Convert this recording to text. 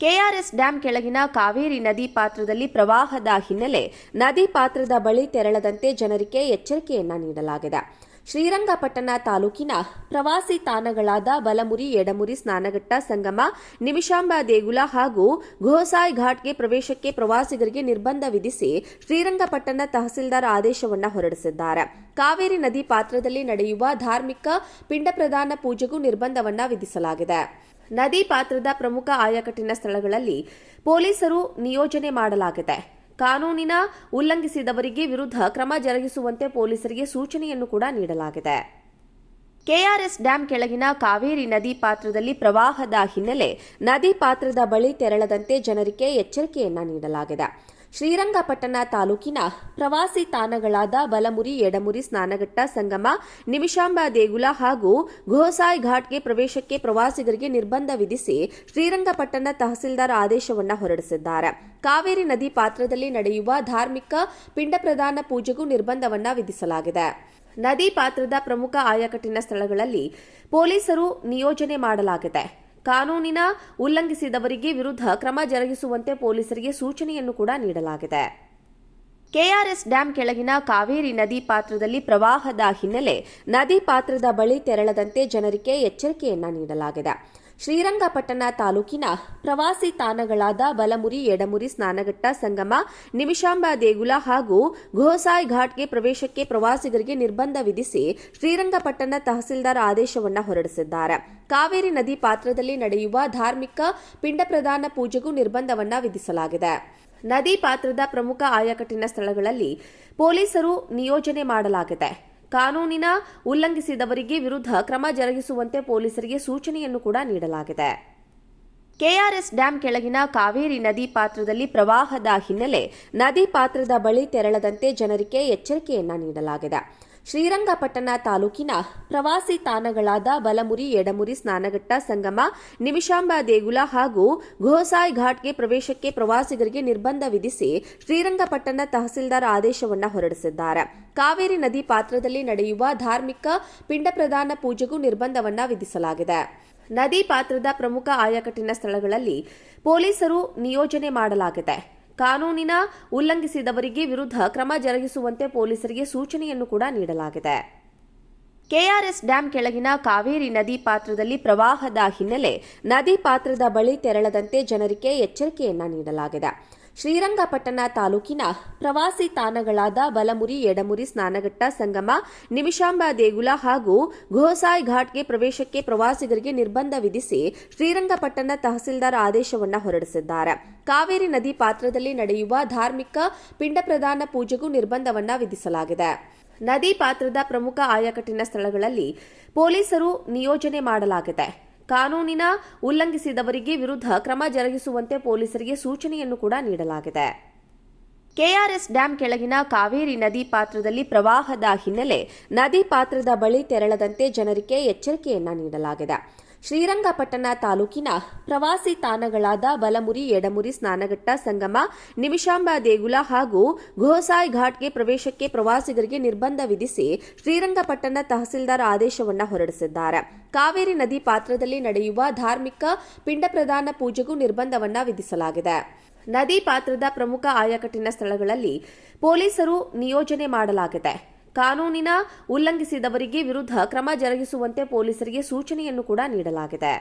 KRS dam ಕೆಳಗಿನ ಕಾವೇರಿ ನದಿ ಪಾತ್ರದಲ್ಲಿ ಪ್ರವಾಹದ ಹಿನ್ನೆಲೆ ನದಿ ಪಾತ್ರದ ಬಳಿ ತೆರಳದಂತೆ ಜನರಿಗೆ ಎಚ್ಚರಿಕೆಯನ್ನ ನೀಡಲಾಗಿದೆ. ಶ್ರೀರಂಗಪಟ್ಟಣ ತಾಲೂಕಿನ ಪ್ರವಾಸಿ ತಾಣಗಳಾದ ಬಲಮುರಿ, ಎಡಮುರಿ, ಸ್ನಾನಘಟ್ಟ, ಸಂಗಮ, ನಿಮಿಷಾಂಬ ದೇಗುಲ ಹಾಗೂ ಘೋಸಾಯ್ ಘಾಟ್ಗೆ ಪ್ರವೇಶಕ್ಕೆ ಪ್ರವಾಸಿಗರಿಗೆ ನಿರ್ಬಂಧ ವಿಧಿಸಿ ಶ್ರೀರಂಗಪಟ್ಟಣ ತಹಸೀಲ್ದಾರ್ ಆದೇಶವನ್ನು ಹೊರಡಿಸಿದ್ದಾರೆ. ಕಾವೇರಿ ನದಿ ಪಾತ್ರದಲ್ಲಿ ನಡೆಯುವ ಧಾರ್ಮಿಕ ಪಿಂಡ ಪ್ರದಾನ ಪೂಜೆಗೂ ನಿರ್ಬಂಧವನ್ನು ವಿಧಿಸಲಾಗಿದೆ. ನದಿ ಪಾತ್ರದ ಪ್ರಮುಖ ಆಯಕಟ್ಟಿನ ಸ್ಥಳಗಳಲ್ಲಿ ಪೊಲೀಸರು ನಿಯೋಜನೆ ಮಾಡಲಾಗಿದೆ. ಕಾನೂನಿನ ಉಲ್ಲಂಘಿಸಿದವರಿಗೆ ವಿರುದ್ಧ ಕ್ರಮ ಜರುಗಿಸುವಂತೆ ಪೊಲೀಸರಿಗೆ ಸೂಚನೆಯನ್ನು ಕೂಡ ನೀಡಲಾಗಿದೆ. ಕೆಆರ್ಎಸ್ ಡ್ಯಾಂ ಕೆಳಗಿನ ಕಾವೇರಿ ನದಿ ಪಾತ್ರದಲ್ಲಿ ಪ್ರವಾಹದ ಹಿನ್ನೆಲೆ ನದಿ ಪಾತ್ರದ ಬಳಿ ತೆರಳದಂತೆ ಜನರಿಗೆ ಎಚ್ಚರಿಕೆಯನ್ನ ನೀಡಲಾಗಿದೆ. ಶ್ರೀರಂಗಪಟ್ಟಣ ತಾಲೂಕಿನ ಪ್ರವಾಸಿ ತಾಣಗಳಾದ ಬಲಮುರಿ, ಎಡಮುರಿ, ಸ್ನಾನಘಟ್ಟ, ಸಂಗಮ, ನಿಮಿಷಾಂಬ ದೇಗುಲ ಹಾಗೂ ಘೋಸಾಯ್ ಘಾಟ್ಗೆ ಪ್ರವೇಶಕ್ಕೆ ಪ್ರವಾಸಿಗರಿಗೆ ನಿರ್ಬಂಧ ವಿಧಿಸಿ ಶ್ರೀರಂಗಪಟ್ಟಣ ತಹಸೀಲ್ದಾರ್ ಆದೇಶವನ್ನು ಹೊರಡಿಸಿದ್ದಾರೆ. ಕಾವೇರಿ ನದಿ ಪಾತ್ರದಲ್ಲಿ ನಡೆಯುವ ಧಾರ್ಮಿಕ ಪಿಂಡ ಪ್ರದಾನ ಪೂಜೆಗೂ ನಿರ್ಬಂಧವನ್ನು ವಿಧಿಸಲಾಗಿದೆ. ನದಿ ಪಾತ್ರದ ಪ್ರಮುಖ ಆಯಕಟ್ಟಿನ ಸ್ಥಳಗಳಲ್ಲಿ ಪೊಲೀಸರು ನಿಯೋಜನೆ ಮಾಡಲಾಗಿದೆ. ಕಾನೂನಿನ ಉಲ್ಲಂಘಿಸಿದವರಿಗೆ ವಿರುದ್ಧ ಕ್ರಮ ಜರುಗಿಸುವಂತೆ ಪೊಲೀಸರಿಗೆ ಸೂಚನೆಯನ್ನು ಕೂಡ ನೀಡಲಾಗಿದೆ. ಕೆಆರ್ಎಸ್ ಡ್ಯಾಂ ಕೆಳಗಿನ ಕಾವೇರಿ ನದಿ ಪಾತ್ರದಲ್ಲಿ ಪ್ರವಾಹದ ಹಿನ್ನೆಲೆ ನದಿ ಪಾತ್ರದ ಬಳಿ ತೆರಳದಂತೆ ಜನರಿಗೆ ಎಚ್ಚರಿಕೆಯನ್ನ ನೀಡಲಾಗಿದೆ. ಶ್ರೀರಂಗಪಟ್ಟಣ ತಾಲೂಕಿನ ಪ್ರವಾಸಿ ತಾಣಗಳಾದ ಬಲಮುರಿ, ಎಡಮುರಿ, ಸ್ನಾನಘಟ್ಟ, ಸಂಗಮ, ನಿಮಿಷಾಂಬ ದೇಗುಲ ಹಾಗೂ ಘೋಸಾಯ್ ಘಾಟ್ಗೆ ಪ್ರವೇಶಕ್ಕೆ ಪ್ರವಾಸಿಗರಿಗೆ ನಿರ್ಬಂಧ ವಿಧಿಸಿ ಶ್ರೀರಂಗಪಟ್ಟಣ ತಹಸೀಲ್ದಾರ್ ಆದೇಶವನ್ನು ಹೊರಡಿಸಿದ್ದಾರೆ. ಕಾವೇರಿ ನದಿ ಪಾತ್ರದಲ್ಲಿ ನಡೆಯುವ ಧಾರ್ಮಿಕ ಪಿಂಡ ಪ್ರದಾನ ಪೂಜೆಗೂ ನಿರ್ಬಂಧವನ್ನು ವಿಧಿಸಲಾಗಿದೆ. ನದಿ ಪಾತ್ರದ ಪ್ರಮುಖ ಆಯಕಟ್ಟಿನ ಸ್ಥಳಗಳಲ್ಲಿ ಪೊಲೀಸರು ನಿಯೋಜನೆ ಮಾಡಲಾಗಿದೆ. ಕಾನೂನಿನ ಉಲ್ಲಂಘಿಸಿದವರಿಗೆ ವಿರುದ್ಧ ಕ್ರಮ ಜರುಗಿಸುವಂತೆ ಪೊಲೀಸರಿಗೆ ಸೂಚನೆಯನ್ನು ಕೂಡ ನೀಡಲಾಗಿದೆ. ಕೆಆರ್ಎಸ್ ಡ್ಯಾಂ ಕೆಳಗಿನ ಕಾವೇರಿ ನದಿ ಪಾತ್ರದಲ್ಲಿ ಪ್ರವಾಹದ ಹಿನ್ನೆಲೆ ನದಿ ಪಾತ್ರದ ಬಳಿ ತೆರಳದಂತೆ ಜನರಿಗೆ ಎಚ್ಚರಿಕೆಯನ್ನ ನೀಡಲಾಗಿದೆ. ಶ್ರೀರಂಗಪಟ್ಟಣ ತಾಲೂಕಿನ ಪ್ರವಾಸಿ ತಾಣಗಳಾದ ಬಲಮುರಿ, ಎಡಮುರಿ, ಸ್ನಾನಘಟ್ಟ, ಸಂಗಮ, ನಿಮಿಷಾಂಬ ದೇಗುಲ ಹಾಗೂ ಘೋಸಾಯ್ ಘಾಟ್ಗೆ ಪ್ರವೇಶಕ್ಕೆ ಪ್ರವಾಸಿಗರಿಗೆ ನಿರ್ಬಂಧ ವಿಧಿಸಿ ಶ್ರೀರಂಗಪಟ್ಟಣ ತಹಸೀಲ್ದಾರ್ ಆದೇಶವನ್ನು ಹೊರಡಿಸಿದ್ದಾರೆ. ಕಾವೇರಿ ನದಿ ಪಾತ್ರದಲ್ಲಿ ನಡೆಯುವ ಧಾರ್ಮಿಕ ಪಿಂಡ ಪ್ರದಾನ ಪೂಜೆಗೂ ನಿರ್ಬಂಧವನ್ನು ವಿಧಿಸಲಾಗಿದೆ. ನದಿ ಪಾತ್ರದ ಪ್ರಮುಖ ಆಯಕಟ್ಟಿನ ಸ್ಥಳಗಳಲ್ಲಿ ಪೊಲೀಸರು ನಿಯೋಜನೆ ಮಾಡಲಾಗಿದೆ. ಕಾನೂನಿನ ಉಲ್ಲಂಘಿಸಿದವರಿಗೆ ವಿರುದ್ಧ ಕ್ರಮ ಜರುಗಿಸುವಂತೆ ಪೊಲೀಸರಿಗೆ ಸೂಚನೆಯನ್ನು ಕೂಡ ನೀಡಲಾಗಿದೆ. ಕೆಆರ್ಎಸ್ ಡ್ಯಾಂ ಕೆಳಗಿನ ಕಾವೇರಿ ನದಿ ಪಾತ್ರದಲ್ಲಿ ಪ್ರವಾಹದ ಹಿನ್ನೆಲೆ ನದಿ ಪಾತ್ರದ ಬಳಿ ತೆರಳದಂತೆ ಜನರಿಗೆ ಎಚ್ಚರಿಕೆಯನ್ನ ನೀಡಲಾಗಿದೆ. ಶ್ರೀರಂಗಪಟ್ಟಣ ತಾಲೂಕಿನ ಪ್ರವಾಸಿ ತಾಣಗಳಾದ ಬಲಮುರಿ, ಎಡಮುರಿ, ಸ್ನಾನಘಟ್ಟ, ಸಂಗಮ, ನಿಮಿಷಾಂಬ ದೇಗುಲ ಹಾಗೂ ಘೋಸಾಯ್ ಘಾಟ್ಗೆ ಪ್ರವೇಶಕ್ಕೆ ಪ್ರವಾಸಿಗರಿಗೆ ನಿರ್ಬಂಧ ವಿಧಿಸಿ ಶ್ರೀರಂಗಪಟ್ಟಣ ತಹಸೀಲ್ದಾರ್ ಆದೇಶವನ್ನು ಹೊರಡಿಸಿದ್ದಾರೆ. ಕಾವೇರಿ ನದಿ ಪಾತ್ರದಲ್ಲಿ ನಡೆಯುವ ಧಾರ್ಮಿಕ ಪಿಂಡ ಪ್ರದಾನ ಪೂಜೆಗೂ ನಿರ್ಬಂಧವನ್ನು ವಿಧಿಸಲಾಗಿದೆ. ನದಿ ಪಾತ್ರದ ಪ್ರಮುಖ ಆಯಕಟ್ಟಿನ ಸ್ಥಳಗಳಲ್ಲಿ ಪೊಲೀಸರು ನಿಯೋಜನೆ ಮಾಡಲಾಗಿದೆ. ಕಾನೂನಿನ ಉಲ್ಲಂಘಿಸಿದವರಿಗೆ ವಿರುದ್ಧ ಕ್ರಮ ಜರುಗಿಸುವಂತೆ ಪೊಲೀಸರಿಗೆ ಸೂಚನೆಯನ್ನು ಕೂಡ ನೀಡಲಾಗಿದೆ. ಕೆಆರ್ಎಸ್ ಡ್ಯಾಂ ಕೆಳಗಿನ ಕಾವೇರಿ ನದಿ ಪಾತ್ರದಲ್ಲಿ ಪ್ರವಾಹದ ಹಿನ್ನೆಲೆ ನದಿ ಪಾತ್ರದ ಬಳಿ ತೆರಳದಂತೆ ಜನರಿಗೆ ಎಚ್ಚರಿಕೆಯನ್ನ ನೀಡಲಾಗಿದೆ. ಶ್ರೀರಂಗಪಟ್ಟಣ ತಾಲೂಕಿನ ಪ್ರವಾಸಿ ತಾಣಗಳಾದ ಬಲಮುರಿ, ಎಡಮುರಿ, ಸ್ನಾನಘಟ್ಟ, ಸಂಗಮ, ನಿಮಿಷಾಂಬ ದೇಗುಲ ಹಾಗೂ ಘೋಸಾಯ್ ಘಾಟ್ಗೆ ಪ್ರವೇಶಕ್ಕೆ ಪ್ರವಾಸಿಗರಿಗೆ ನಿರ್ಬಂಧ ವಿಧಿಸಿ ಶ್ರೀರಂಗಪಟ್ಟಣ ತಹಸೀಲ್ದಾರ್ ಆದೇಶವನ್ನು ಹೊರಡಿಸಿದ್ದಾರೆ. ಕಾವೇರಿ ನದಿ ಪಾತ್ರದಲ್ಲಿ ನಡೆಯುವ ಧಾರ್ಮಿಕ ಪಿಂಡ ಪ್ರದಾನ ಪೂಜೆಗೂ ನಿರ್ಬಂಧವನ್ನು ವಿಧಿಸಲಾಗಿದೆ. ನದಿ ಪಾತ್ರದ ಪ್ರಮುಖ ಆಯಕಟ್ಟಿನ ಸ್ಥಳಗಳಲ್ಲಿ ಪೊಲೀಸರು ನಿಯೋಜನೆ ಮಾಡಲಾಗಿದೆ. ಕಾನೂನಿನ ಉಲ್ಲಂಘಿಸಿದವರಿಗೆ ವಿರುದ್ಧ ಕ್ರಮ ಜರುಗಿಸುವಂತೆ ಪೊಲೀಸರಿಗೆ ಸೂಚನೆಯನ್ನು ಕೂಡ ನೀಡಲಾಗಿದೆ.